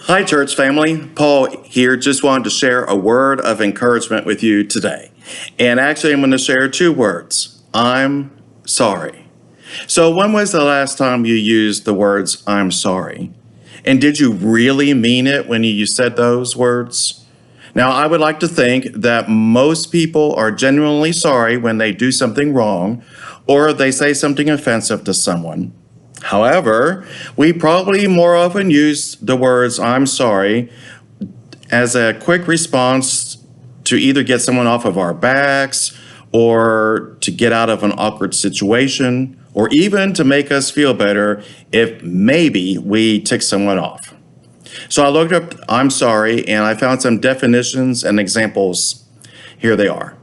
Hi, church family. Paul here. Just wanted to share a word of encouragement with you today. And actually, I'm going to share two words. I'm sorry. So when was the last time you used the words, I'm sorry? And did you really mean it when you said those words? Now, I would like to think that most people are genuinely sorry when they do something wrong or they say something offensive to someone. However, we probably more often use the words, I'm sorry, as a quick response to either get someone off of our backs or to get out of an awkward situation, or even to make us feel better if maybe we tick someone off. So I looked up I'm sorry and I found some definitions and examples. Here they are.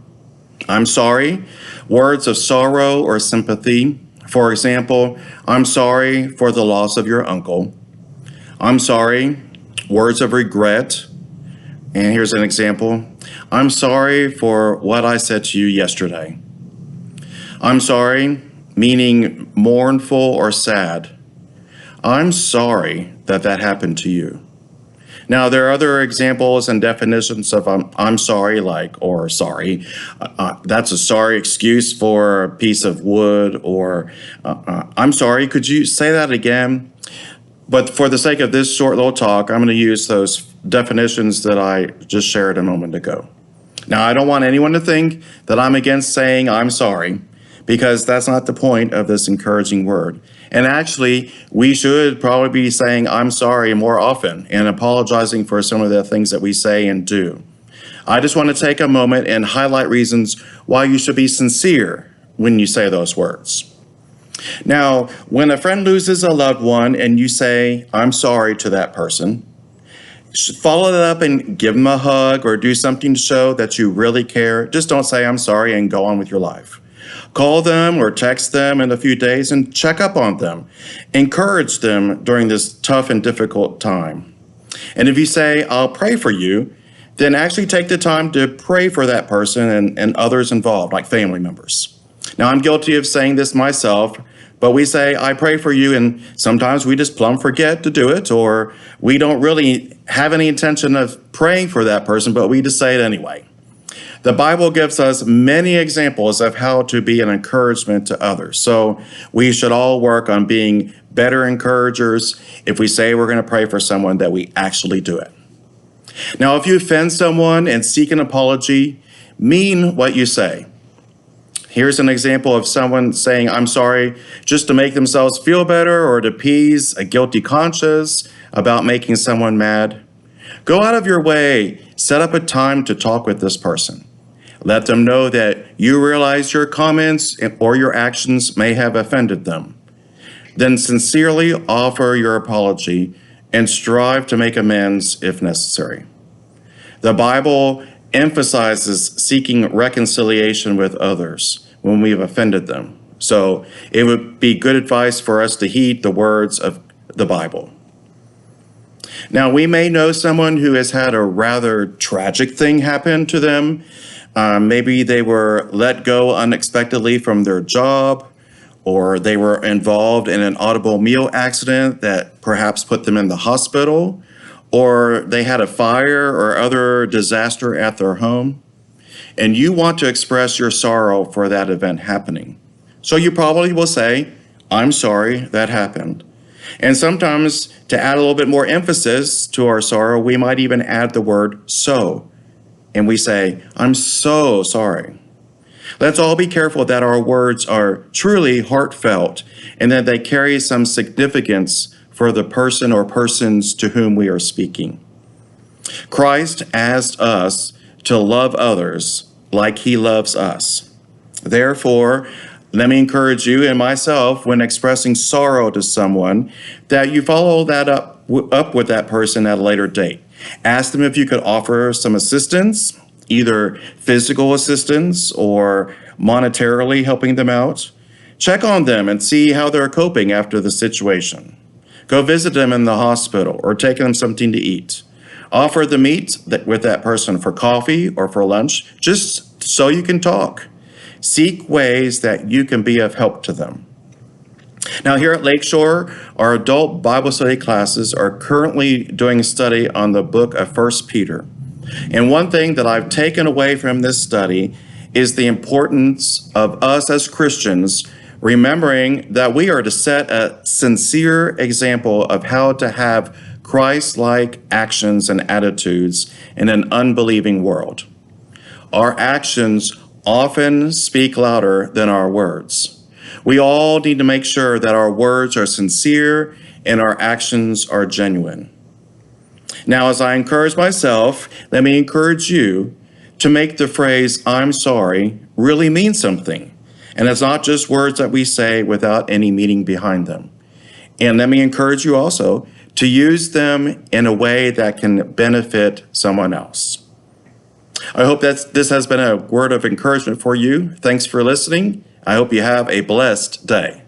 I'm sorry, words of sorrow or sympathy. For example, I'm sorry for the loss of your uncle. I'm sorry, words of regret. And here's an example. I'm sorry for what I said to you yesterday. I'm sorry, meaning mournful or sad. I'm sorry that happened to you. Now, there are other examples and definitions of I'm sorry, like, or sorry. That's a sorry excuse for a piece of wood, or I'm sorry, could you say that again? But for the sake of this short little talk, I'm going to use those definitions that I just shared a moment ago. Now, I don't want anyone to think that I'm against saying I'm sorry, because that's not the point of this encouraging word. And actually, we should probably be saying I'm sorry more often and apologizing for some of the things that we say and do. I just want to take a moment and highlight reasons why you should be sincere when you say those words. Now, when a friend loses a loved one and you say, I'm sorry to that person, follow that up and give them a hug or do something to show that you really care. Just don't say I'm sorry and go on with your life. Call them or text them in a few days and check up on them. Encourage them during this tough and difficult time. And if you say, I'll pray for you, then actually take the time to pray for that person and others involved, like family members. Now, I'm guilty of saying this myself, but we say, I pray for you, and sometimes we just plumb forget to do it, or we don't really have any intention of praying for that person, but we just say it anyway. The Bible gives us many examples of how to be an encouragement to others. So we should all work on being better encouragers. If we say we're going to pray for someone, that we actually do it. Now, if you offend someone and seek an apology, mean what you say. Here's an example of someone saying, I'm sorry, just to make themselves feel better or to appease a guilty conscience about making someone mad. Go out of your way. Set up a time to talk with this person. Let them know that you realize your comments or your actions may have offended them. Then sincerely offer your apology and strive to make amends if necessary. The Bible emphasizes seeking reconciliation with others when we've offended them. So it would be good advice for us to heed the words of the Bible. Now, we may know someone who has had a rather tragic thing happen to them. Maybe they were let go unexpectedly from their job, or they were involved in an automobile accident that perhaps put them in the hospital, or they had a fire or other disaster at their home, and you want to express your sorrow for that event happening. So you probably will say, I'm sorry that happened. And sometimes, to add a little bit more emphasis to our sorrow, we might even add the word so. And we say, I'm so sorry. Let's all be careful that our words are truly heartfelt and that they carry some significance for the person or persons to whom we are speaking. Christ asked us to love others like he loves us. Therefore, let me encourage you and myself when expressing sorrow to someone that you follow that up with that person at a later date. Ask them if you could offer some assistance, either physical assistance or monetarily helping them out. Check on them and see how they're coping after the situation. Go visit them in the hospital or take them something to eat. Offer the meet with that person for coffee or for lunch, just so you can talk. Seek ways that you can be of help to them. Now, here at Lakeshore, our adult Bible study classes are currently doing a study on the book of 1 Peter. And one thing that I've taken away from this study is the importance of us as Christians remembering that we are to set a sincere example of how to have Christ-like actions and attitudes in an unbelieving world. Our actions often speak louder than our words. We all need to make sure that our words are sincere and our actions are genuine. Now, as I encourage myself, let me encourage you to make the phrase, "I'm sorry," really mean something. And it's not just words that we say without any meaning behind them. And let me encourage you also to use them in a way that can benefit someone else. I hope that this has been a word of encouragement for you. Thanks for listening. I hope you have a blessed day.